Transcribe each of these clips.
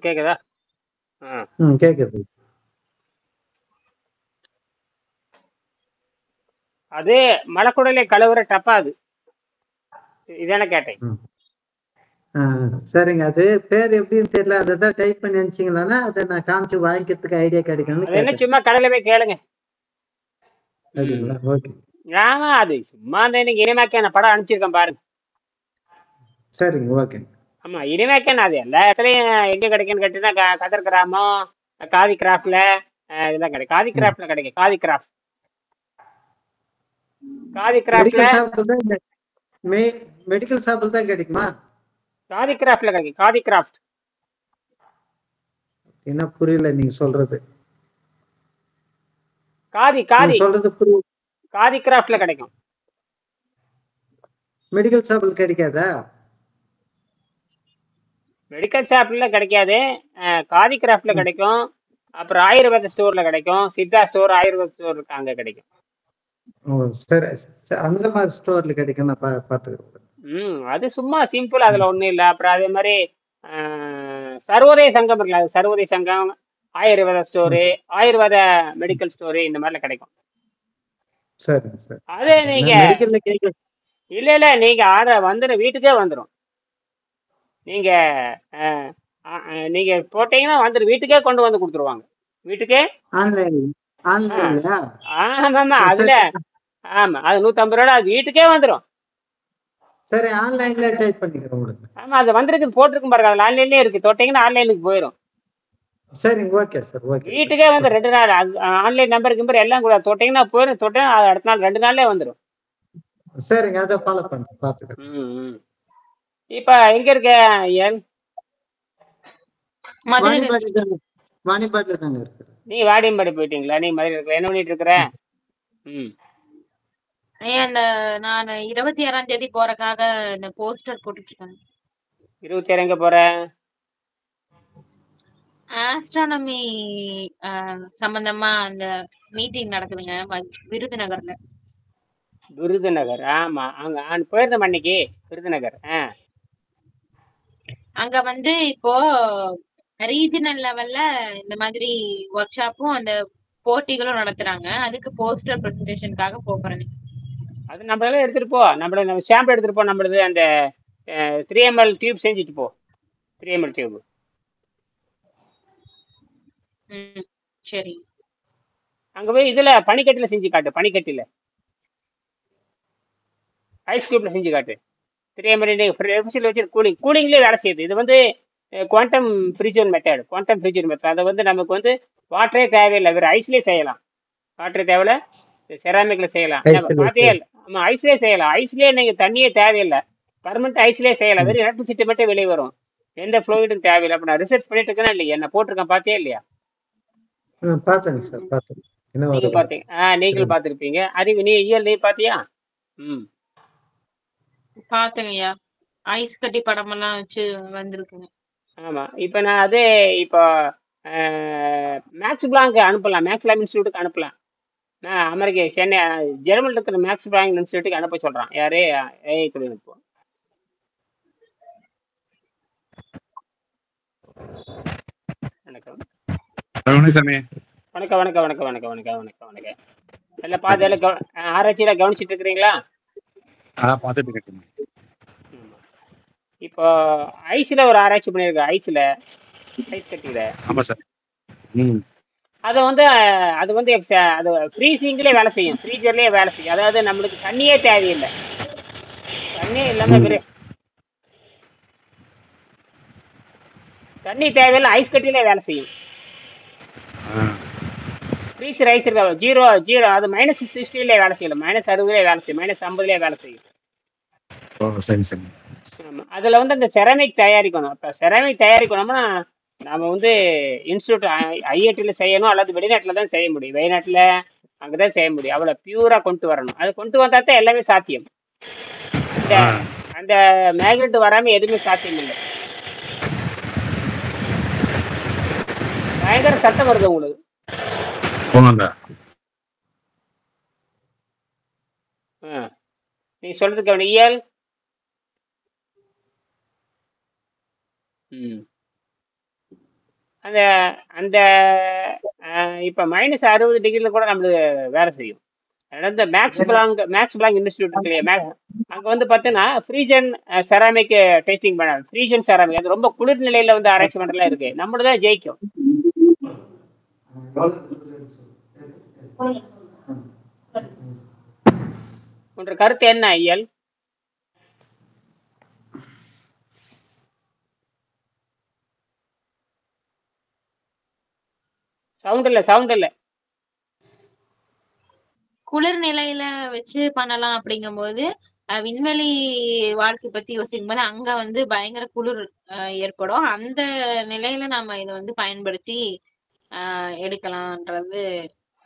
கேக்குதா? ஆ. கேக்குது. அது மலக்குடலை கழுவுற டப்பா அது. இதானே கேட்டேன். சரிங்க. அது பேர் எப்படின்னு தெரியல. அதான் டைப் பண்ணி அனுப்பிச்சிங்களா? அதை நான் காமிச்சு வாங்கிக்கிறதுக்கு ஐடியா கிடைக்கும்னு அது என்ன கேட்டேன். சும்மா கடையில போய் கேளுங்க. அப்படிங்களா? ஓகே. ஆமா, அது சும்மா அந்த இன்னைக்கு இனிமேக்கான படம் அனுப்பிச்சிருக்கேன் பாருங்க. சரிங்க, ஓகே. ஆமா, இனிமேக்கான அது எல்லா இடத்துலயும் எங்க கிடைக்குன்னு கேட்டீங்கன்னா கதர் கிராமம், காதி கிராஃப்ட்ல இதெல்லாம் கிடைக்கும். காதி கிராஃப்ட்ல கிடைக்கும். காதி கிராஃப்ட் மெடிக்கல் ஷாப்ல தான் மெடிக்கல் ஷாப்ல தான் கிடைக்குமா? காதி கிராஃப்ட்ல கிடைக்கும். காதி கிராஃப்ட் என்ன புரியல நீங்க சொல்றது. காதி நீங்க காதி சொல்றது புரியல. காதி கிராஃப்ட்ல கிடைக்கும். மெடிக்கல் ஷாப்ல கிடைக்காதா? மெடிக்கல் ஷாப்ல கிடைக்காது. காதி கிராஃப்ட்ல கிடைக்கும். அப்புறம் ஆயுர்வேத ஸ்டோர்ல கிடைக்கும். சித்தா ஸ்டோர், ஆயுர்வேத ஸ்டோர் இருக்கு, அங்க கிடைக்கும். ஓ, சரி. அந்த மாதிரி ஸ்டோர்ல கிடைக்கும், நான் பாத்துக்கிறேன். அது சும்மா சிம்பிள், அதுல ஒண்ணும் இல்லை. அப்புறம் அதே மாதிரி சர்வோதய சங்கம் இருக்குல்ல, அது சர்வோதய சங்கம், ஆயுர்வேத ஸ்டோரு, ஆயுர்வேத மெடிக்கல் ஸ்டோரு இந்த மாதிரிலாம் கிடைக்கும். சரி சரி. அது நீங்க மெடிக்கல்ல கேட்க. இல்ல நீங்க வந்துடும், வீட்டுக்கே வந்துடும். நீங்க நீங்க போட்டீங்கன்னா வந்துடும், வீட்டுக்கே கொண்டு வந்து கொடுத்துருவாங்க. வீட்டுக்கே ஆன்லைன்லயா? ஆமாமா, அதுல ஆமா, அது 150 ரூபா, அது வீட்டுக்கே வந்துடும். சரி, ஆன்லைன்ல டைப் பண்ணிக்கிறேன் உங்களுக்கு. ஆமா, அது வந்திருக்கு, போட்டிருக்கும் பாருங்க, அதுல ஆன்லைன்லயே இருக்கு. தொட்டீங்கன்னா ஆன்லைனுக்கு போயிடும். சரிங்க, ஓகே சார், ஓகே. வீட்டுக்கே வந்து 2 நாள் ஆன்லைன் நம்பர் கிம்பர் எல்லாம் கூட தொட்டீங்கன்னா போயிடும். தொட்டீங்கன்னா அடுத்த நாள் 2 நாள்லயே வந்துடும். சரிங்க, அதை ஃபாலோ பண்ணி பாத்துக்கிறேன். இப்ப எங்க இருக்க ஐயன்? வாணிபாடில தாங்க இருக்கு. நீ வாடியம்பாடி போயிட்டீங்களா? நீ மதுரை இருக்க, என்ன பண்ணிட்டு இருக்கிற? நான் 26ஆம் தேதி போறதுக்காக இந்த போஸ்டர் போட்டுட்டு இருக்கேன். 26 எங்க போற? ஆஸ்ட்ரானமி சம்பந்தமா அந்த மீட்டிங் நடக்குதுங்க, விருதுநகர்ல. விருதுநகர்? ஆமா, அங்க போயிருந்தோம் அன்னைக்கு, விருதுநகர். அங்க வந்து இப்போ ரீஜனல் லெவல்ல இந்த மாதிரி ஒர்க் ஷாப்பும் அந்த போட்டிகளும் நடத்துறாங்க. அதுக்கு போஸ்டர் பிரசன்டேஷனுக்காக போறேன். அது நம்மளால எடுத்துட்டு போ, நம்ம ஷாம்பு எடுத்துட்டு போ. நம்மளது அந்த 3ml டியூப் செஞ்சுட்டு போ. 3ml tube. சரி. அங்க போய் இதுல பனிக்கட்டில செஞ்சு காட்டு. பனிக்கட்டில ஐஸ் கியூப்ல செஞ்சு காட்டு. 3ml வச்சு கூலிங்லேயே வேலை செய்யுது. இது வந்து குவாண்டம் ஃப்ரீஜன் மெத்தட். குவாண்டம் ஃப்ரீஜன் மெத்தட் அதை வந்து நமக்கு வந்து வாட்டரே தேவையில்லை, வெறும் ஐஸ்லேயே செய்யலாம். வாட்டரே தேவையில்ல, செராமிக்ல செய்யலாம். பாத்தியே? ஆமா, ஐஸ்லேயே செய்யலாம். ஐஸ்லேயே நீங்க தண்ணியே தேவையில்லை, பர்மனெண்ட் ஐஸ்லேயே செய்யலாம். வெறும் எலக்ட்ரிசிட்டி மட்டும் வெளியே வரும், எந்த ஃப்ளூயிடும் தேவையில்லை. அப்ப நான் ரிசர்ச் பண்ணிட்டு இருக்கேன்னா இல்லையா, என்ன போட்டிருக்கேன், பாத்தியா இல்லையா? பார்த்தேங்க சார், பார்த்தேன். நீங்க பாத்தீங்க, நீங்களும் பார்த்திருப்பீங்க. அறிவு, நீ நீ பாத்தியா? பாத்தேங்கய்யா, ஐஸ் கட்டி படம் எல்லாம் வச்சு வந்திருக்குங்க. ஆமா, இப்ப நான் அதே இப்போ மேக்ஸ் பிளாங்க் அனுப்பலாம், மேக்ஸ் லேப் இன்ஸ்டியூட்டுக்கு அனுப்பலாம். நான் அமெரிக்கா, சென்னை, ஜெர்மனில் இருக்கிற மேக்ஸ் பிளாங்க் இன்ஸ்டியூட்டுக்கு அனுப்ப சொல்றான். யாரு? ஏஐ தொழில்நுட்பம். வணக்கம். வணக்கம் வணக்கம் வணக்கம் வணக்கம் வணக்கம் வணக்கம் வணக்கம். எல்லாம் பார்த்து எல்லாம் ஆராய்ச்சியில கவனிச்சுட்டு இருக்கிறீங்களா? இப்போ ஐஸ்ல ஒரு ஆராய்ச்சி பண்ணிருக்க. ஐஸ் கட்டியில அதை வந்து அது வந்து அது ஃப்ரீசிங்லேயே வேலை செய்யும், ஃப்ரீஜர்லேயே வேலை செய்யும். அதாவது நம்மளுக்கு தண்ணியே தேவையில்லை, தண்ணியே இல்லாம தண்ணி தேவையில்லை, ஐஸ் கட்டியிலே வேலை செய்யும். ஃப்ரீசர் ஐஸ் இருக்கா, ஜீரோ அது -60 வேலை செய்யல, -60 வேலை செய்யும், -50 வேலை செய்யும். ஆமா, அதுல வந்து அந்த செராமிக் தயாரிக்கணும். இப்போ செராமிக் தயாரிக்கணும்னா நம்ம வந்து இன்ஸ்டியூட் ஐஐடியில் செய்யணும், அல்லது வெளிநாட்டில் தான் செய்ய முடியும். வெளிநாட்டில் அங்கதான் செய்ய முடியும். அவ்வளோ பியூரா கொண்டு வரணும். அது கொண்டு வந்தா தான் எல்லாமே சாத்தியம். அந்த அந்த மேக்னெட் வராம எதுவுமே சாத்தியம் இல்லை. பயங்கர சத்தம் வருது உங்களுக்கு. நீ சொல்றதுக்கு அவன் இயல். அந்த அந்த இப்போ -60 டிகிரியில் கூட நம்மளுக்கு வேலை செய்யும். அதனால இந்த மேக்ஸ் பிளாங்க் இன்ஸ்டியூட் இருக்கு இல்லையா, அங்கே வந்து பார்த்தீங்கன்னா ஃப்ரீஜன் செராமிக் டெஸ்டிங் பண்ணாங்க. ஃப்ரீஜன் செராமிக் அது ரொம்ப குளிர் நிலையில் வந்து ஆராய்ச்சி பண்ணுறதுலாம் இருக்கு. நம்மளது தான் ஜெயிக்கும். உன்ற கருத்து என்ன ஐயல்? சவுண்ட் இல்லை. குளிர் நிலையில வச்சு பண்ணலாம் அப்படிங்கும்போது விண்வெளி வாழ்க்கை பத்தி யோசிக்கும் போது அங்க வந்து பயங்கர குளிர் ஏற்படும். அந்த நிலையில நாம இதை வந்து பயன்படுத்தி எடுக்கலாம்ன்றது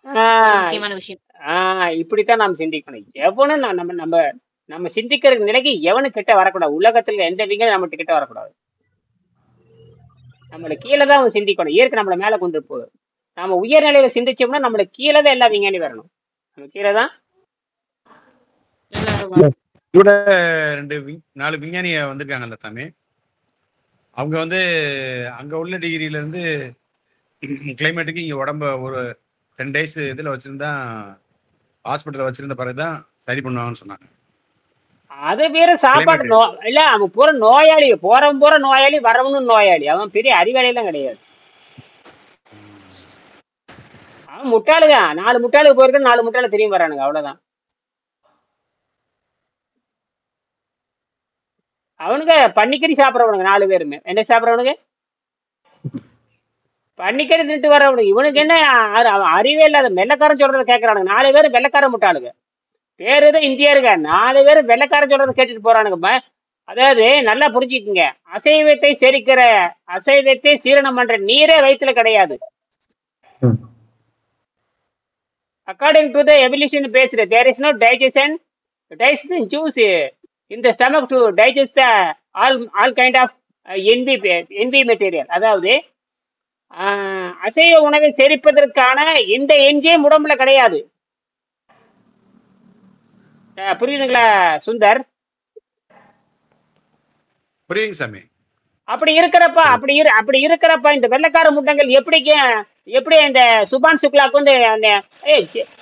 முக்கியமான விஷயம். இப்படித்தான் நாம் சிந்திக்கணும். எவனும் நம்ம நம்ம நம்ம சிந்திக்கிற நிலைக்கு எவனும் கிட்ட வரக்கூடாது. உலகத்துல எந்த விங்களும் நம்மகிட்ட கிட்ட வரக்கூடாது. நம்மளை கீழே தான் அவன் சிந்திக்கணும். இயற்கை நம்மளை மேல கொண்டு போகுது. நாம உயர்நிலையில சிந்திச்சோம்னா நம்மளை கீழே தான் எல்லா விஞ்ஞானி வரணும். நம்ம கீழே தான். கூட 4 விஞ்ஞானிய வந்திருக்காங்கல்ல சாமி. அவங்க வந்து அங்க உள்ள டிகிரியில இருந்து கிளைமேட்டுக்கு இங்க உடம்ப ஒரு 10 days இதுல வச்சிருந்தா ஹாஸ்பிட்டல் வச்சிருந்த பிறகுதான் சரி பண்ணுவாங்கன்னு சொன்னாங்க. அது வேற சாப்பாடு இல்ல. அவன் பூரா நோயாளி, போறவன் பூரா நோயாளி, வரவனும் நோயாளி. அவன் பெரிய அறிவாளியெல்லாம் கிடையாது. அவன் முட்டாளுங்க. 4 முட்டாளுக்கு போயிருக்க 4 முட்டாளு திரும்பி வரானுங்க, அவ்வளவுதான். அவனுங்க பன்னிக்கறி சாப்பிட்றவனுங்க 4 பேருமே. என்ன சாப்பிட்றவனுங்க? பன்னிக்கறி திட்டு வரவனுங்க. இவனுக்கு என்ன அறிவே இல்லாத வெள்ளக்காரன் சொல்றதை கேட்கறானுங்க. 4 பேரும் வெள்ளக்காரன் முட்டாளுங்க. பேரு தான் இந்தியா இருக்க, 4 பேரும் வெள்ளக்காரன் சொல்றதை கேட்டுட்டு போறானுங்க. அதாவது நல்லா புரிஞ்சுக்குங்க, அசைவத்தை சீரணம் பண்ற நீரே வயிற்றுல கிடையாது. According to the evolution based, there is no digestion juice in the stomach to digest the all kind of NB material. அதாவது அசைவ உணவை செரிப்பதற்கான எந்த என்ஜைம் உடம்புல கிடையாது. புரியுதுங்களா சுந்தர்? புரியுங்க சாமி. அப்படி இருக்கிறப்ப இந்த வெள்ளக்கார முட்டங்கள் எப்படி இந்த சுபான் சுக்லாக்கு வந்து அந்த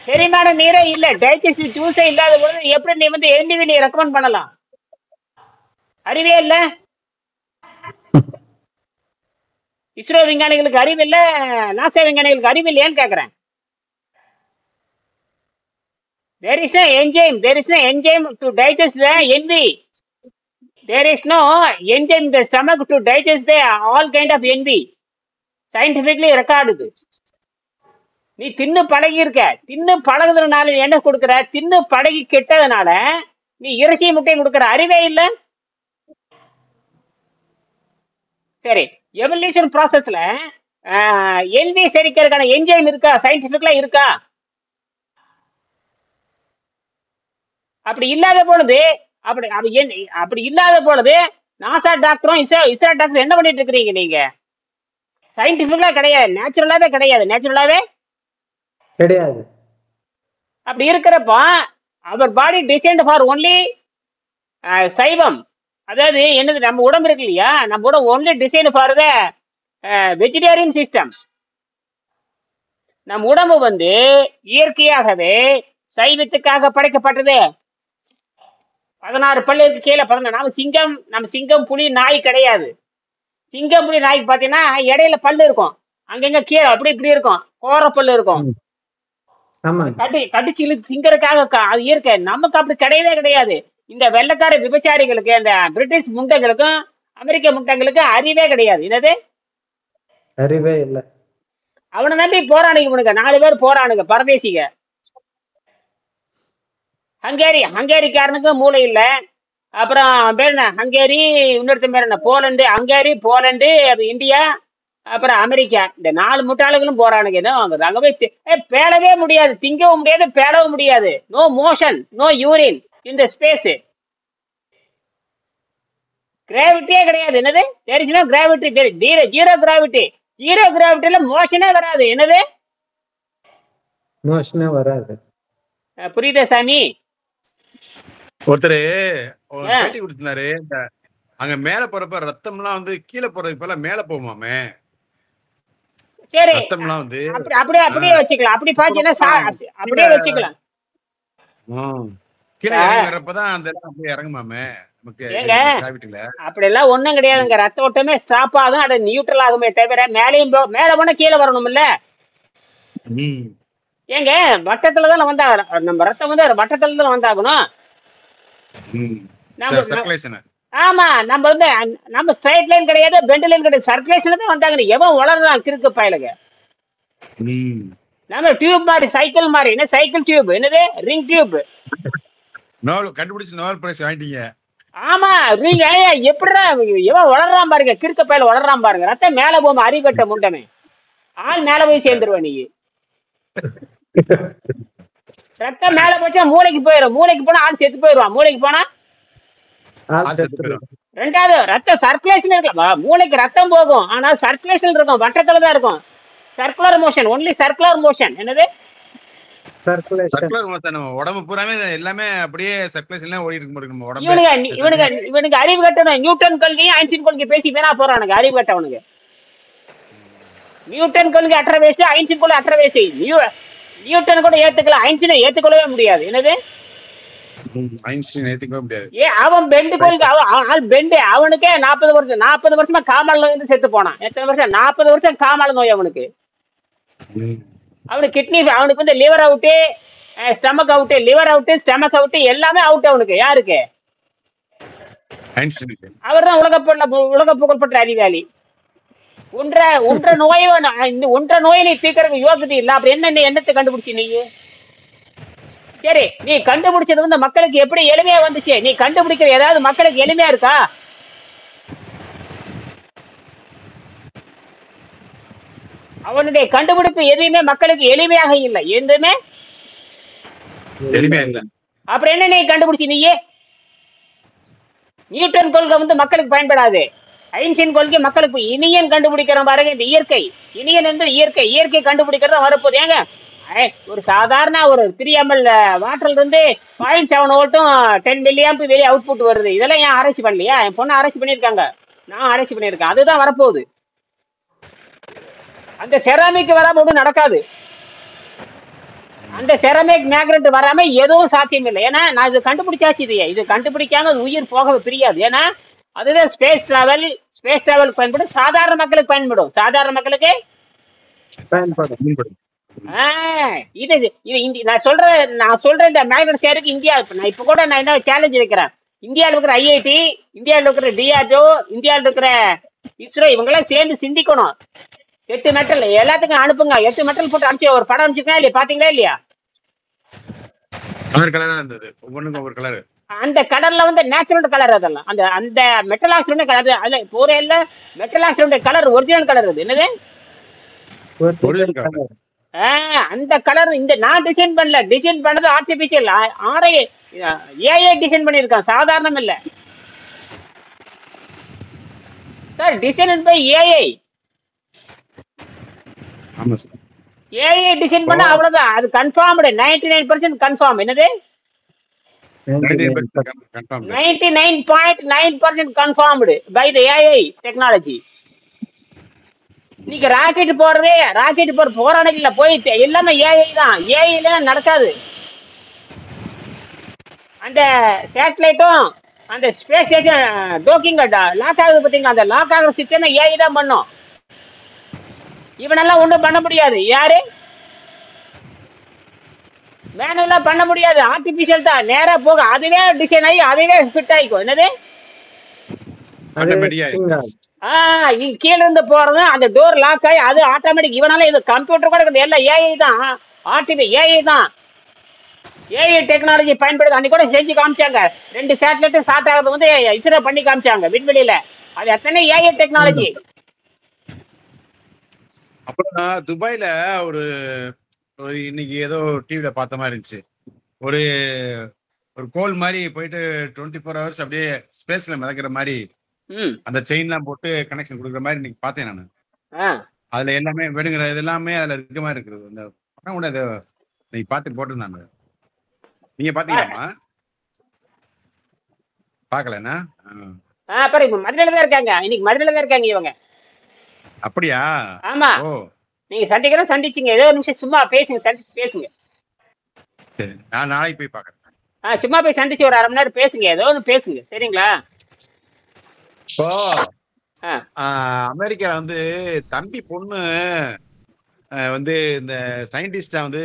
செரிமான நீரே இல்ல, டைஜஸ்டிவ் ஜூஸே இல்லாத பொழுது எப்படி நீ வந்து என்டிவி ரெக்கமெண்ட் பண்ணலாம்? அறிவே இல்ல. இஸ்ரோ விஞ்ஞானிகளுக்கு அறிவு இல்ல, நாசா விஞ்ஞானிகளுக்கு அறிவு இல்லையான்னு கேக்குறேன். There is no enzyme to digest the NV. There is no enzyme in the stomach to digest the all kind of NV. Scientifically recorded. நீ தின்னு பழகி இருக்க. தின்னு பழகுறதுனால என்ன கொடுக்குற? தின்னு பழகி கெட்டதுனால நீ இறைச்சி முட்டையும் கொடுக்குற. அறிவே இல்ல. சரி, எவல்யூஷன் ப்ராசஸ்ல NV செரிக்கிறதுக்கான என்ஜைம் இருக்கா? சயின்டிபிக்கலா இருக்கா? அப்படி இல்லாத பொழுது நாசா டாக்டரும் இஸ்ரோ டாக்டர் என்ன பண்ணிட்டு இருக்கிறீங்க நீங்க? சயின்டிபிக்கலா கிடையாது, நேச்சுரலாவே கிடையாது. அப்படி இருக்கிறப்ப அவர் பாடி டிசைன்ட் ஃபார் ஒன்லி சைவம். அதாவது என்னது, நம்ம உடம்பு இருக்கு இல்லையா, நம்ம உடம்பு only design for the vegetarian system. நம் உடம்பு வந்து இயற்கையாகவே சைவத்துக்காக படைக்கப்பட்டது. 16 பல்லுக்கு கீழே 14. நம்ம சிங்கம் புலி நாய் கிடையாது. சிங்கம் புலி நாய்க்கு பாத்தீங்கன்னா இடையில பல்லு இருக்கும், அங்கங்க கீழே அப்படி இப்படி இருக்கும், கோர பல்லு இருக்கும். கடிச்சு இழுத்து சிங்கருக்காக அது இயற்கை. நமக்கு அப்படி கிடையவே கிடையாது. இந்த வெள்ளக்கார விபச்சாரிகளுக்கு, இந்த பிரிட்டிஷ் முண்டங்களுக்கும் அமெரிக்க முண்டங்களுக்கும் அறிவே கிடையாது. என்னது அறிவே இல்லை. அவனை நம்பி போறானுங்க இவனுங்க. 4 பேர் போறானுங்க பரதேசிக. ஹங்கேரிக்காரனுக்கு மூளை இல்ல. அப்புறம் பேர் என்ன ஹங்கேரி, இன்னொருத்தன் பேர் என்ன போலண்டு. போலண்டு, இந்தியா, அப்புறம் அமெரிக்கா. இந்த 4 முட்டாளுகளும் போறானுங்க. என்ன வாங்குது? அங்க போய் பேளவே முடியாது, திங்கவும் முடியாது, பேளவும் முடியாது. நோ மோஷன், நோ யூரின் இந்த ஸ்பேஸ். கிராவிட்டியே கிடையாது. என்னது? There is no gravity. Zero கிராவிட்டில மோஷனே வராது. என்னது? மோஷனே வராது. புரியுதா சாமி? ஒருத்தர் பேட்டி கொடுத்திருந்தாரு, அங்க மேல போறப்ப ரத்தம்லாம் வந்து கீழே போறதுக்கு மேல போகுமாமே. சரி, ரத்தம்லாம் வந்து அப்படி அப்படியே அப்படியே வச்சுக்கலாம். அப்படி பாத்தீங்கன்னா அப்படியே வச்சுக்கலாம். கீழே இப்ப இறங்கி வர்றப்பதான் அந்த இடம் அப்படியே இறங்குமாமே நமக்கு ஏங்க கிராவிட்டில. அப்படி எல்லாம் ஒண்ணும் கிடையாதுங்க. ரத்த ஓட்டமே ஸ்டாப் ஆகும், அது நியூட்ரல் ஆகுமே தவிர மேலேயும் மேல போனா கீழே வரணும்ல. ம். ஏங்க வட்டத்துல தான் வந்தா நம்ம ரத்தம் வந்து வட்டத்துல தான் வந்தாகணும். ம். நம்ம சர்க்குலேஷன். ஆமா, நம்ம வந்து நம்ம ஸ்ட்ரைட் லைன் கிடையாது, பெண்ட் லைன் கிடையாது, சர்க்குலேஷன்ல தான் வந்தாங்க. எவன் வளர்றான் கிறுக்கு பயலுங்க. ம். நம்ம டியூப் மாதிரி, சைக்கிள் மாதிரி. என்ன சைக்கிள் டியூப், என்னது ரிங் டியூப். கண்டுபிடிச்சு நோபல் பிரைஸ் வாங்கிட்டீங்க. ஆமா, ரிங். எப்படிதான் எவன் வளர்றான் பாருங்க, கிறுக்கு பயல வளர்றான் பாருங்க. ரத்தம் மேல போகும், அறிவட்ட முண்டமே. ஆள் மேல போய் சேர்ந்துருவ நீ. ரத்தம் மேல போச்சா மூளைக்கு போயிடும். மூளைக்கு போனா ஆள் செத்து போயிடுவான். மூளைக்கு போனா ரெண்டாவது ரத்த சர்க்குலேஷன் இருக்கலாம். மூளைக்கு ரத்தம் போகும், ஆனா சர்க்குலேஷன் இருக்கும், வட்டத்துல தான் இருக்கும். Circular motion, only circular motion. என்னது சர்க்குலேஷன். உடம்பு பூராமே எல்லாமே அப்படியே சர்க்குலேஷன்ல ஓடி இருக்கு நம்ம உடம்பு. இவனுக்கு அறிவு கட்டணும். நியூட்டன் கொள்கையும் ஐன்ஸ்டீன் கொள்கை பேசி வேணா போறானுங்க. அறிவு கட்டவனுக்கு நியூட்டன் கொள்கை அற்ற வயசு, ஐன்ஸ்டீன் கொள்கை அற்ற வயசு. நியூட்டன் கூட ஏத்துக்கலாம், ஐன்ஸ்டீனை ஏத்துக்கொள்ளவே முடியாது. என்னது ஐன்ஸ்டீன் ஏத்துக்கவே முடியாது. அவன் பெண்டு கொள்கை, அவன் பெண்டு. அவனுக்கே 40 வருஷமா காமால நோய் வந்து செத்து போனான். எத்தனை வருஷம்? 40 வருஷம் காமால நோய் அவனுக்கு. அவனுக்கு கிட்னி, அவனுக்கு வந்து liver out, stomach out, liver out, stomach out, எல்லாமே அவுட் அவனுக்கு. யாருக்கு? அவர் தான் உலக புகழ்பெற்ற அறிவாளி. ஒன்ற நோயை நீ தீர்க்கறதுக்கு யோகியதை இல்ல, அப்புறம் என்னத்தை கண்டுபிடிச்சு நீ? சரி, நீ கண்டுபிடிச்சது வந்து மக்களுக்கு எப்படி எளிமையா வந்துச்சு? நீ கண்டுபிடிக்கிற ஏதாவது மக்களுக்கு எளிமையா இருக்கா? அவனுடைய கண்டுபிடிப்பு எதுவுமே மக்களுக்கு எளிமையாக இல்லை. எதுவுமே எளிமையா இல்ல. அப்புறம் என்ன நீ கண்டுபிடிச்சு நீயே? நியூட்டன் கொள்கை வந்து மக்களுக்கு பயன்படாது. ஐன்ஸ்டீன் கொள்கை மக்களுக்கு. இனியன் கண்டுபிடிக்கிற பாருங்க, இந்த இயற்கை. இனியன் வந்து இயற்கை கண்டுபிடிக்கிறதா வரப்போகுது. ஏங்க ஒரு சாதாரண ஒரு 3 ml வாட்டர்ல இருந்து 0.7 வோல்ட்டும் 10 மில்லியாம்ப் வெளியே அவுட்புட் வருது. இதெல்லாம் ஏன் ஆராய்ச்சி பண்ணலையா? என் பொண்ணு ஆராய்ச்சி பண்ணியிருக்காங்க, நான் ஆராய்ச்சி பண்ணியிருக்கேன். அதுதான் வரப்போகுது. அந்த செராமிக் வராம ஒன்றும் நடக்காது. அந்த செராமிக் மேக்னெட் வராம எதுவும் சாத்தியம் இல்லை. ஏன்னா நான் இது கண்டுபிடிச்சாச்சு. இது கண்டுபிடிக்காம உயிர் போக பிரியாது. ஏன்னா அதுதான் ஸ்பேஸ் டிராவல் பயன்படும். சாதாரண மக்களுக்கு பயன்படும். சாதாரண மக்களுக்கு பயன்படும். இது நான் சொல்றேன் இந்த மேக்னெட் சேருக்கு இந்தியா. நான் இப்ப கூட நான் என்ன சேலஞ்ச் வைக்கிறேன். இந்தியாவில் இருக்கிற ஐஐடி, இந்தியாவில் இருக்கிற டிஆர்டிஓ, இந்தியாவில் இருக்கிற இஸ்ரோ, இவங்கெல்லாம் சேர்ந்து சிந்திக்கணும். 8 மெட்டல் எல்லாத்துக்கும் அனுப்புங்க. 8 மெட்டல் போட்டு அனுப்பிச்சு ஒரு படம் அனுப்பிச்சிருக்கா இல்லையா? பாத்தீங்களா இல்லையா? அந்த கலர்ல வந்து நேச்சுரல் கலர். அதெல்லாம் அந்த மெட்டல் ஆக்சைடு கலர். அதுல போரே இல்ல, metal oxide colour original colour. அது என்னது? அந்த கலர். இந்த நான் டிசைன் பண்ணல, டிசைன் பண்ணது ஆர்டிபிஷியல். ஏஐ டிசைன் பண்ணிருக்கான், சாதாரணம் இல்ல sir. Design by AI. AI design பண்ண அவ்வளவுதான். அது கன்ஃபார்ம்டு, 99% கன்ஃபார்ம். என்னது? 99.9% confirmed by the AI technology. நீங்க ராக்கெட் போறானுல போய் எல்லாமே ஏஐ தான். ஏஐ இல்லைன்னா நடக்காது. அந்த சேட்டலைட்டும் அந்த ஸ்பேஸ் ஸ்டேஷன் டோக்கிங் லாக் ஆகுது பார்த்தீங்களா? அந்த லாக் ஆகிற சிஸ்டமே ஏஐ தான் பண்ணும். இவனெல்லாம் ஒன்றும் பண்ண முடியாது. யாரு? மேனுவலா பண்ண முடியாது. ஆர்டிபிஷியல் தான். நேரா போக அதுவே டிசைன் ஆகி அதுவே ஃபிட் ஆயிக்கும். என்னது? கீழ இருந்து போறது, அந்த டோர் லாக் ஆகி அது ஆட்டோமேட்டிக். இவனால இது கம்ப்யூட்டர் கூட கிடையாது, எல்லாம் ஏஐ தான். ஏஐ தான். ஏஐ டெக்னாலஜி பயன்படுது. அன்னைக்கு கூட செஞ்சு காமிச்சாங்க. 2 சேட்டலைட் ஸ்டார்ட் ஆகுது வந்து இஸ்ரோ பண்ணி காமிச்சாங்க விண்வெளியில. அது எத்தனை ஏஐ டெக்னாலஜி. அப்புறம் துபாயில ஒரு இன்னைக்கு ஏதோ டிவில பார்த்த மாதிரி இருந்துச்சு. ஒரு கோல் மாதிரி போயிட்டு 24 hours அப்படியே ஸ்பேஸ்ல மிதக்கிற மாதிரி அந்த செயின்லாம் போட்டு கனெக்ஷன் கொடுக்குற மாதிரி இன்னைக்கு பார்த்தேன் நான். அதுல எல்லாமே வேணுங்கிற இது எல்லாமே அதுல இருக்க மாதிரி இருக்குது. அந்த படம் கூட இன்னைக்கு பார்த்து போட்டிருந்தாங்க. நீங்க பாத்தீங்களாமா? பாக்கலன்னா மதுரையில தான் இருக்காங்க. இன்னைக்கு மதுரையில தான் இருக்காங்க இவங்க. அப்படியா? ஆமா. ஓ நீங்க சந்திக்கிறோம், சந்திச்சுங்க. ஏதோ ஒரு நிமிஷம் சும்மா பேசுங்க, சந்திச்சு பேசுங்க. சரி, நான் நாளைக்கு போய் பாக்குறேன். சும்மா போய் சந்திச்சு ஒரு 1/2 மணி நேரம் பேசுங்க, ஏதோ ஒன்று பேசுங்க, சரிங்களா? இப்போ ஆ அமெரிக்கால வந்து தம்பி பொண்ணு வந்து இந்த சயின்டிஸ்டா வந்து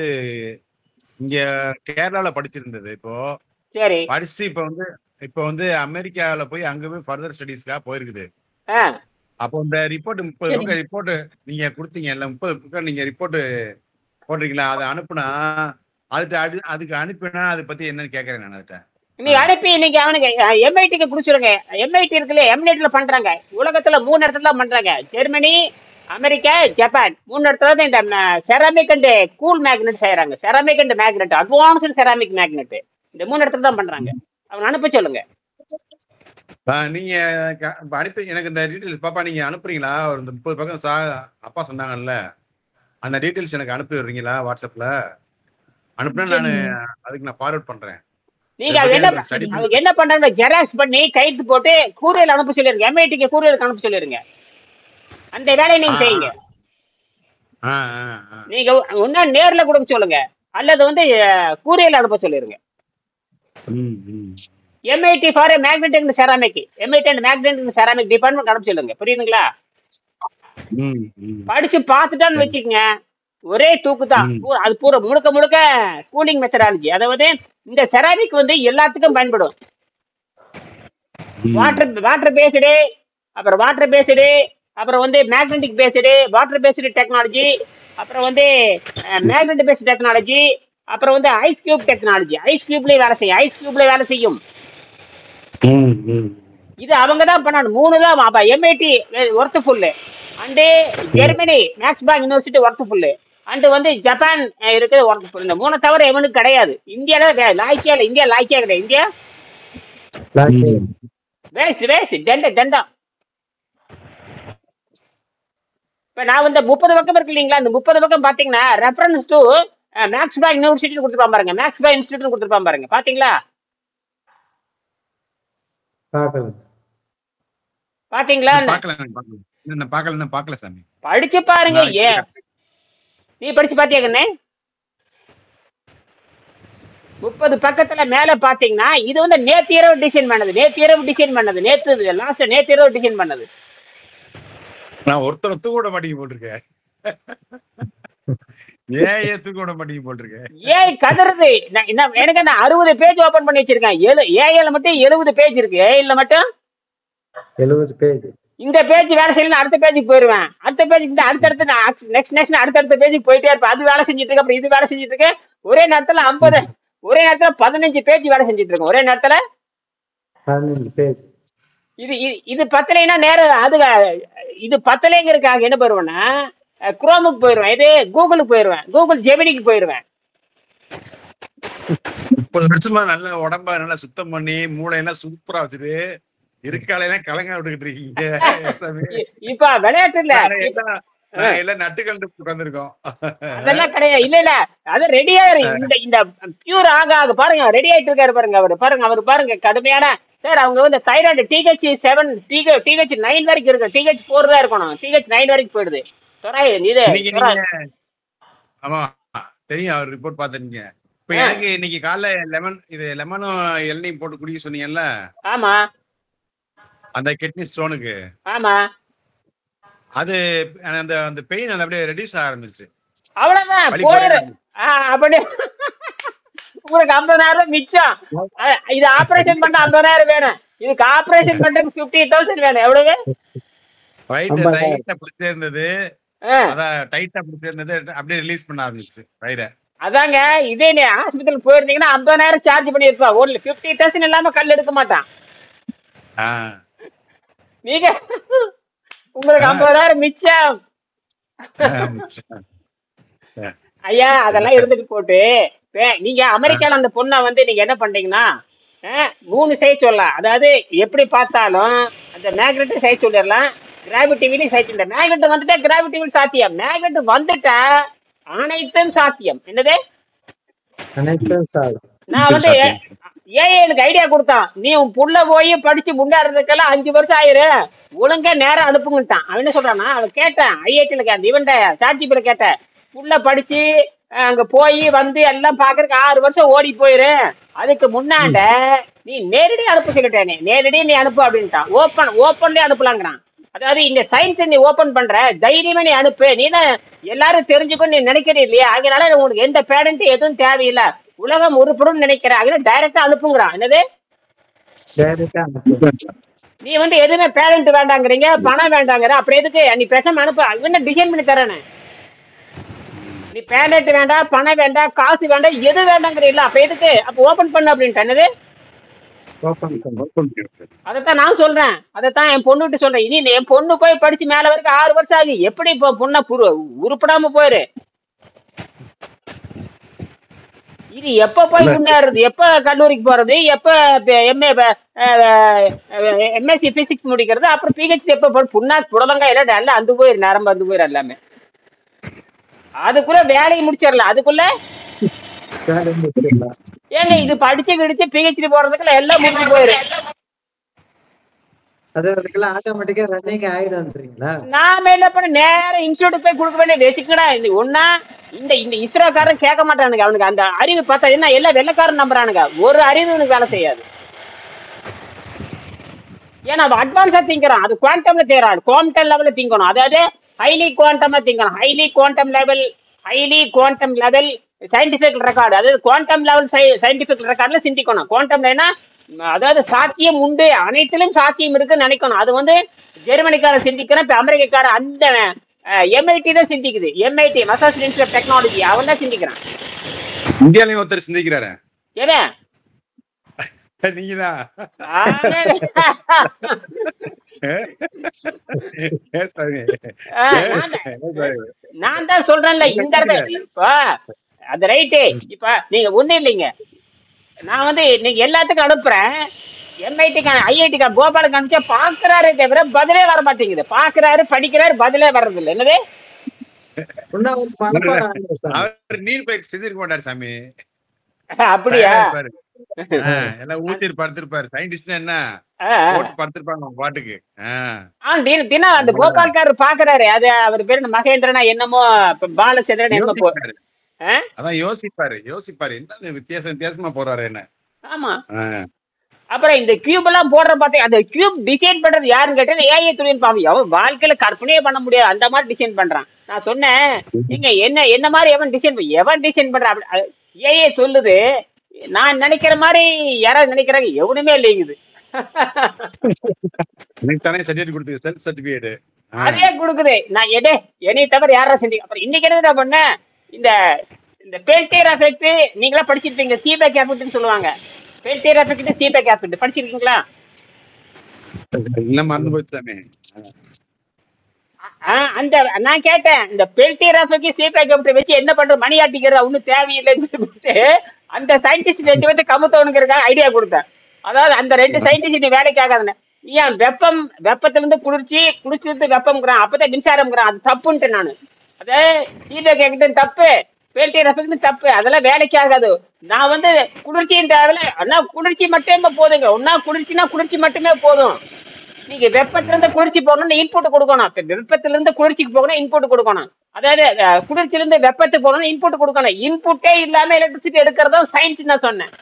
இங்க கேரளால படிச்சிருந்தது. இப்போ சரி. படிச்சு இப்போ வந்து அமெரிக்கால போய் அங்க போய் ஃபர்தர் ஸ்டடீஸ்க்காக போயிருக்குது. ஆ அப்போ இந்த ரிப்போர்ட் 30 பக்கம் ரிப்போர்ட் நீங்க கொடுத்தீங்க இல்ல, 30 பக்கம் நீங்க ரிப்போர்ட் போட்டிருக்கீங்களா? அதை அனுப்புனா அதுக்கு அனுப்பினா அதை பத்தி என்னன்னு கேக்குறேன் நான். அதுட்ட நீ அனுப்பி இன்னைக்கு அவனுக்கு எம்ஐடிக்கு குடிச்சிருங்க. எம்ஐடி இருக்குல்ல, எம்ஐடில பண்றாங்க. உலகத்துல 3 இடத்துல தான் பண்றாங்க. ஜெர்மனி, அமெரிக்கா, ஜப்பான் 3 இடத்துல தான் இந்த செராமிக் அண்ட் கூல் மேக்னெட் செய்யறாங்க. Ceramic and magnet, advanced ceramic magnet, இந்த 3 இடத்துல தான் பண்றாங்க. அவன் அனுப்ப சொல்லுங்க. நீங்க அனுப்பி எனக்கு இந்த டீட்டெயில்ஸ் பாப்பா நீங்க அனுப்புறீங்களா? ஒரு 30 பக்கம் அப்பா சொன்னாங்கல்ல, அந்த டீட்டெயில்ஸ் எனக்கு அனுப்பி விடுறீங்களா வாட்ஸ்அப்ல? அனுப்புனா நான் அதுக்கு நான் ஃபார்வர்ட் பண்றேன். நீங்க அவங்க என்ன பண்றாங்க, ஜெராக்ஸ் பண்ணி கைத்து போட்டு கூரியல் அனுப்ப சொல்லிருங்க. எம்ஐடிக்கு கூரியலுக்கு அனுப்ப சொல்லிருங்க. அந்த வேலையை நீங்க செய்யுங்க. நீங்க ஒன்னா நேர்ல கொடுக்க சொல்லுங்க, அல்லது வந்து கூரியல் அனுப்ப சொல்லிருங்க. MIT for magnetic and ceramic, MIT and magnetic and ceramic department அனுப்ப சொல்லுங்க. புரியுதுங்களா? படிச்சு பார்த்துட்டான்னு வச்சுக்கோங்க, ஒரே தூக்கு தான். அது பூரா முழுக்க முழுக்க கூலிங் மெத்தடாலஜி. அதாவது இந்த செராமிக் வந்து எல்லாத்துக்கும் பயன்படும். வாட்டர் பேஸ்டு, அப்புறம் வாட்டர் பேஸ்டு, அப்புறம் வந்து magnetic based, water based technology, அப்புறம் வந்து மேக்னெட் பேஸ்டு டெக்னாலஜி, அப்புறம் வந்து ஐஸ் கியூப் டெக்னாலஜி. ஐஸ் கியூப்லயே வேலை செய்யும், ஐஸ் கியூப்ல வேலை செய்யும். இது அவங்க தான் பண்ணணும். 3 தான் MIT worthful, and Germany Max Planck university worthful, and வந்து ஜப்பான் இருக்குது ஒர்த்ஃபுல். இந்த 3 தவிர எவனுக்கு கிடையாது. இந்தியால லாய்க்கே இல்லை. இந்தியா லாய்க்கே கிடையாது. இந்தியா வேஸ்ட் தண்டம். இப்ப நான் வந்து 30 பக்கம் இருக்கு இல்லைங்களா, இந்த 30 பக்கம் பாத்தீங்கன்னா reference to Max Planck university கொடுத்துருப்பான் பாருங்க, மேக்ஸ் பேங்க் இன்ஸ்டிடியூட் கொடுத்துருப்பான் பாருங்க. பாத்தீங்களா? பாத்தீங்களா? பாக்கல சாமி. படிச்சு பாருங்க. ஏன் நீ படிச்சு பாத்தியா கண்ணே? 30 பக்கத்துல மேல பாத்தீங்கன்னா இது வந்து நேத்து இரவு டிசைன் பண்ணது. நேத்து டிசைன் பண்ணது. நான் ஒருத்தர் தூக்க கூட மாட்டீங்க போட்டிருக்கேன். ஏன் கதறுது? எனக்கு நான் 60 பேஜ் ஓபன் பண்ணி வச்சிருக்கேன். ஏஐல மட்டும் 70 பேஜ் இருக்கு. ஏஐல மட்டும் 70 பேஜ். இந்த பேஜ் வேலை செய்யல, அடுத்த பேஜுக்கு போயிருவேன். அடுத்த பேஜுக்கு அடுத்தடுத்து நெக்ஸ்ட் அடுத்தடுத்த பேஜுக்கு போயிட்டே இருப்பேன். அது வேலை செஞ்சுட்டு இருக்கு, அப்புறம் இது வேலை செஞ்சுட்டு இருக்கு. ஒரே நேரத்துல 15 பேஜ் வேலை செஞ்சுட்டு இருக்கோம். ஒரே நேரத்துல 15 பேஜ். இது பத்தலைன்னா நேரம் அது இது பத்தலைங்கிறதுக்காக என்ன போயிருவேன்னா குரோமுக்கு போயிருவேன், இது கூகுளுக்கு போயிருவேன், கூகுள் ஜெமினிக்கு போயிருவேன். 30 வருஷமா நல்ல உடம்ப நல்லா சுத்தம் பண்ணி மூளையெல்லாம் சூப்பரா வச்சுட்டு இருக்காலையெல்லாம் கலங்க விட்டுக்கிட்டு இருக்கீங்க. இப்ப விளையாட்டு இல்ல, எல்லாம் நட்டுக்கண்டு உட்காந்துருக்கோம். அதெல்லாம் கிடையாது. இல்ல அது ரெடியா இந்த பியூர் ஆக பாருங்க, ரெடி ஆயிட்டு இருக்காரு பாருங்க. அவர் பாருங்க கடுமையான சார். அவங்க வந்து தைராய்டு TH7 TH9 வரைக்கும் இருக்கு. TH4 தான் இருக்கணும், TH9 வரைக்கும் போயிடுது. ஆமா தெரியும், அவர் ரிப்போர்ட் பாத்துருக்கீங்க. இப்ப எனக்கு இன்னைக்கு காலைல லெமனும் எண்ணெயும் போட்டு குடிக்க சொன்னீங்கல்ல? ஆமா. அந்த கிட்னி ஸ்டோனுக்கு. ஆமா. அது அந்த பெயின் அது அப்படியே ரெடியூஸ் ஆக ஆரம்பிச்சு. அவ்வளவுதான் போயிரு. அப்படியே உங்களுக்கு 50,000 மிச்சம். இது ஆபரேஷன் பண்ண 50,000 வேணும். இதுக்கு ஆபரேஷன் பண்றதுக்கு 50,000 வேணும். எவ்வளவு? டைட்டா பிடிச்சே இருந்தது, அப்படியே ரிலீஸ் பண்ண ஆரம்பிச்சு வயிறை. அதாங்க, இதே நீ ஹாஸ்பிட்டல் போயிருந்தீங்கன்னா 50,000 சார்ஜ் பண்ணிருப்பா. 50,000 இல்லாம கல் எடுக்க மாட்டான். நீங்க உங்களுக்கு 50,000 மிச்சம். ஐயா அதெல்லாம் இருந்துட்டு போட்டு, நீங்க அமெரிக்கால அந்த பொண்ணை வந்து நீங்க என்ன பண்றீங்கன்னா 3 சைஸ் சொல்லலாம். அதாவது எப்படி பார்த்தாலும் அந்த மேக்னெட் சைஸ் சொல்லிடலாம், கிராவிட்டி சைஸ். இந்த மேக்னெட் வந்துட்டா கிராவிட்டி சாத்தியம், மேக்னெட் வந்துட்டா அனைத்தும் சாத்தியம். என்னது? அனைத்தும் சாத்தியம். நான் வந்து எனக்கு ஐடியா கொடுத்தான். நீ உன் புள்ள போய் படிச்சு முன்னேறதுக்கெல்லாம் 5 வருஷம் ஆயிரும், ஒழுங்கா நேரம் அனுப்புங்கட்டான். அவன் என்ன சொல்றானா, அவன் கேட்டேன் ஐஐடில கேட்டேன், இவன்ட சாட்சிபில கேட்டேன், புள்ள படிச்சு அங்க போய் வந்து எல்லாம் பாக்குறதுக்கு 6 வருஷம் ஓடி போயிரு, அதுக்கு முன்னாண்ட நீ நேரடி அனுப்ப சொல்லிட்டேனே, நேரடி நீ அனுப்பு அப்படின்ட்டான். ஓப்பன்லயே அனுப்பலாங்கிறான். அதாவது இந்த சயின்ஸ் நீ ஓபன் பண்ற, தைரியமா நீ அனுப்பு, நீ தான் எல்லாரும் தெரிஞ்சுக்கணும் நீ நினைக்கிறீ இல்லையா, அதனால உங்களுக்கு எந்த பேரண்ட் எதுவும் தேவையில்லை, உலகம் உருப்படும் நினைக்கிற, அதனால டைரக்டா அனுப்புங்கிறான். என்னது நீ வந்து எதுவுமே பேரண்ட் வேண்டாங்கிறீங்க, பணம் வேண்டாங்கிற, அப்புறம் எதுக்கு நீ பேசாம அனுப்பு, என்ன டிசைன் பண்ணி தரேன்னு. நீ பேரண்ட் வேண்டாம், பணம் வேண்டாம், காசு வேண்டாம், எது வேண்டாங்கிறீங்களா, அப்ப எதுக்கு அப்ப ஓபன் பண்ண அப்படின்ட்டு. என்னது அதைத்தான் நான் சொல்றேன், அதைத்தான் என் பொண்ணுகிட்ட சொல்றேன். இனி என் பொண்ணு போய் படிச்சு மேல வரைக்கும் 6 வருஷம் ஆகி எப்படி இப்போ பொண்ணை உருப்படாம போயிரு, இது எப்ப போய் முன்னேறது, எப்ப கல்லூரிக்கு போறது, எப்ப எம்எஸ்சி பிசிக்ஸ் முடிக்கிறது, அப்புறம் பிஹெச்டி எப்ப புண்ணா புடலங்கா எல்லாம் அந்த போயிரு, நரம்பு அந்த போயிரு எல்லாமே. அதுக்குள்ள வேலையை முடிச்சிடலாம். அதுக்குள்ள ஏங்க இது படிச்சு கிடிச்சு பிஹெச்டி போறதுக்குள்ள எல்லாம் முடிஞ்சு போயிரு. ஆட்டோமேட்டிக்கா ரன்னிங் ஆயிடும்ன்றீங்களா? நாம என்ன பண்ண நேரம் இன்ஸ்டியூட் போய் கொடுக்க வேண்டிய பேசிக்கடா. ஒன்னா இந்த இஸ்ரோக்காரன் கேட்க மாட்டானுங்க, அவனுக்கு அந்த அறிவு பார்த்தா என்ன எல்லாம் வெள்ளக்காரன் நம்புறானுங்க, ஒரு அறிவு அவனுக்கு வேலை செய்யாது. ஏன்னா அவன் அட்வான்ஸா திங்கிறான், அது குவாண்டம்ல தேரான், குவாண்டம் லெவல்ல திங்கணும், அதாவது ஹைலி குவாண்டமா திங்கணும், highly quantum level scientific record, அதாவது குவாண்டம் லெவல் சயின்டிபிக் ரெக்கார்ட்ல சிந்திக்கணும். குவாண்டம்ல அதாவது சாத்தியம் உண்டு, அனைத்திலும் சாத்தியம் இருக்குன்னு நினைக்கணும். அது வந்து ஜெர்மனிக்கார சிந்திக்கிறேன், இப்ப அமெரிக்கார அந்த எம்ஐடி தான் சிந்திக்குது, எம்ஐடி மெசாச்சுசெட்ஸ் இன்ஸ்டிடியூட் ஆஃப் டெக்னாலஜி, அவன் தான் சிந்திக்கிறான். இந்தியாலயும் ஒருத்தர் சிந்திக்கிறாரு, ஏன்னா நீங்கதான் நான் தான் சொல்றேன்ல இந்த இடத்துல. அது ரைட்டு. இப்ப நீங்க ஒண்ணு இல்லைங்க, நான் வந்து நீங்க எல்லாத்துக்கும் அனுப்புறேன், எம்ஐடிக்கான ஐஐடிக்கான கோபாலுக்கு அனுப்பிச்சா பாக்குறாரு தவிர பதிலே வர மாட்டேங்குது, பாக்குறாரு படிக்கிறாரு பதிலே வர்றது இல்லை. என்னது நீர் பயிற்சி செஞ்சிருக்க மாட்டாரு சாமி, அப்படியா? எல்லாம் ஊட்டி படுத்திருப்பாரு, சயின்டிஸ்ட் என்ன படுத்திருப்பாங்க பாட்டுக்கு. தினம் அந்த கோபால்காரர் பாக்குறாரு, அது அவர் பேரு மகேந்திரனா என்னமோ பாலச்சந்திரன் என்னமோ, அதான் யோசிப்பாரு என்ன வித்தியாசமா போறாரு என்ன. ஆமா. அப்புறம் இந்த கியூப் எல்லாம் போடுற பார்த்தேன், அந்த கியூப் டிசைன் பண்றது யாருன்னு கேட்டேன், ஏஐ தொழில்நுட்பம். அவன் வாழ்க்கையில கற்பனையே பண்ண முடியாது, அந்த மாதிரி டிசைன் பண்றான். நான் சொன்னேன், நீங்க என்ன மாதிரி எவன் டிசைன் பண்றான், ஏஐ சொல்லுது, நான் நினைக்கிற மாதிரி யாராவது நினைக்கிறாங்க, எவனுமே இல்லைங்குது. அதே கொடுக்குது, நான் என்னை தவிர யாரா செஞ்சு. அப்புறம் இன்னைக்கு என்ன பண்ண, இந்த பெல்டியர் எஃபெக்ட் நீங்களா படிச்சிருப்பீங்க, சீபேக் எஃபெக்ட்னு சொல்லுவாங்க. பெல்டியர் எஃபெக்ட் சீபேக் எஃபெக்ட் படிச்சிருக்கீங்களா? அந்த நான் கேட்டேன், இந்த பெல்டியர் எஃபெக்ட் சீபேக் எஃபெக்ட் வச்சு என்ன பண்றது, மணி ஆட்டிக்கிறதா ஒன்னும் தேவையில்லைன்னு சொல்லிட்டு அந்த சயின்டிஸ்ட் 2 பேர்த்து கமுத்தவனுங்கிறதுக்காக ஐடியா கொடுத்தேன். அதாவது அந்த 2 சயின்டிஸ்ட் வேலைக்கு ஆகாதுன்னு, ஏன் வெப்பத்துல இருந்து குளிர்ச்சிலிருந்து வெப்பம்ங்கிறான், அப்பதான் மின்சாரம்ங்கிறான், அது தப்புன்ட்டு நானு. அதே சீபேக் எஃபெக்ட் தப்பு, பெல்டியர் எஃபெக்ட் தப்பு, அதெல்லாம் வேலைக்கு ஆகாது. நான் வந்து குளிர்ச்சியும் தேவையில்ல, ஆனா குளிர்ச்சி மட்டுமே போதுங்க. ஒன்னா குளிர்ச்சி மட்டுமே போதும். நீங்க வெப்பத்துல இருந்து குளிர்ச்சி போகணும்னு இன்புட் கொடுக்கணும், வெப்பத்துல இருந்து குளிர்ச்சிக்கு போகணும் இன்புட் கொடுக்கணும், அதாவது குளிர்ச்சியில இருந்து வெப்பத்துக்கு போகணும் இன்புட் கொடுக்கணும். இன்புட்டே இல்லாம எலக்ட்ரிசிட்டி எடுக்கிறதும் சயின்ஸ் நான் சொன்னேன்.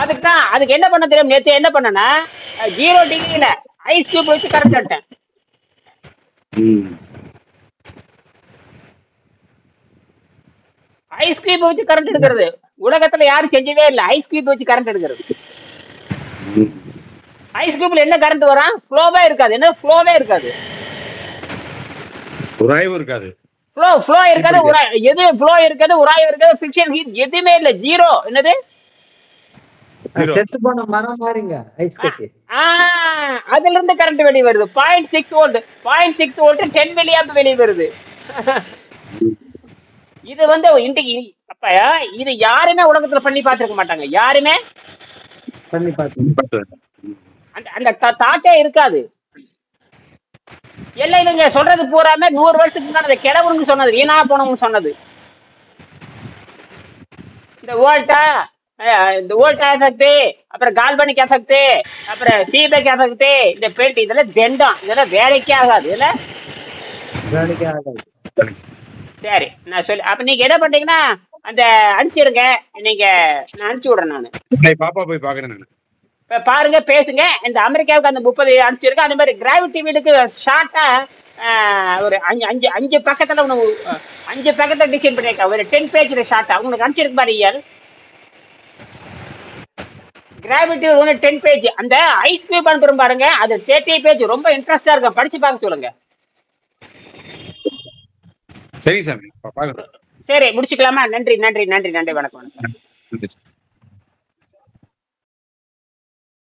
அதுக்கு என்ன பண்ண தெரியும், நேற்று என்ன பண்ணனா 0 டிகிரியில ஐஸ் கியூப் வச்சு கரண்ட் எடுத்தேன். ஐஸ் கியூப் வச்சு கரண்ட் எடுக்கிறது உலகத்துல யாரும் செஞ்சவே இல்லை. ஐஸ் கியூப் வச்சு கரண்ட் எடுக்கிறது. ஐஸ் கியூப்ல என்ன கரண்ட் வரும், ஃப்ளோவே இருக்காது. என்ன ஃப்ளோவே இருக்காது, உராய்வு இருக்காது, ஃப்ளோ இருக்காது, எது ஃப்ளோ இருக்காது, உராய்வு இருக்காது, ஃபிக்ஷன் ஹீட் எதுவுமே இல்ல, ஜீரோ. என்னது செத்து போன மரம் மாதிரிங்க ஐஸ் கட்டி. அதுல இருந்து கரண்ட் வெளியே வருது, 0.6 வோல்ட் 10 மில்லியாம்ப் வெளியே வருது. இது வந்து இன்றைக்கு அப்ப இது யாருமே உலகத்துல பண்ணி பார்த்திருக்க மாட்டாங்க, யாருமே பண்ணி பார்த்து அந்த தாட்டே இருக்காது. எல்லாம் இவங்க சொல்றது பூராமே 100 வருஷத்துக்கு முன்னாடி கிழவனுக்கு சொன்னது, வீணா போனவங்க சொன்னது. இந்த வோல்டா, இந்த வோல்டா எஃபெக்ட், அப்புறம் கால்பனிக் எஃபெக்ட், அப்புறம் சீபெக் எஃபெக்ட், இந்த பெல்ட், இதெல்லாம் தெண்டம், இதெல்லாம் வேலைக்கே ஆகாது இல்ல. வேலைக்கே ஆகாது. சரி நான் சொல்லி அப்ப நீங்க என்ன பண்றீங்கன்னா அந்த அனுப்பிச்சிருங்க, நீங்க நான் அனுப்பிச்சு விடுறேன் நான். பாப்பா போய் பாக்குறேன் நான். இப்ப பாருங்க பேசுங்க. இந்த அமெரிக்காவுக்கு அந்த 30 அனுப்பிச்சிருக்கேன். அந்த மாதிரி கிராவிட்டி வீடுக்கு ஷார்ட்டா ஒரு 5 பக்கத்துல உனக்கு 5 பக்கத்துல டிசைன் பண்ணிருக்கேன். ஒரு 10 பேஜ்ல ஷார்ட்டா உங்களுக்கு அனுப்பிச்சிருக்கு பாரு. இயல் கிராவிட்டி ஒன்று 10 பேஜ். அந்த ஐஸ் கியூப் அனுப்புறோம் பாருங்க, அது 30 பேஜ். ரொம்ப இன்ட்ரெஸ்டா இருக்கும், படிச்சு பார்க்க சொல்லுங்க. சரி சாமி பாக்குறேன். சரி முடிச்சுக்கலாமா? நன்றி நன்றி நன்றி நன்றி, வணக்கம் வணக்கம்.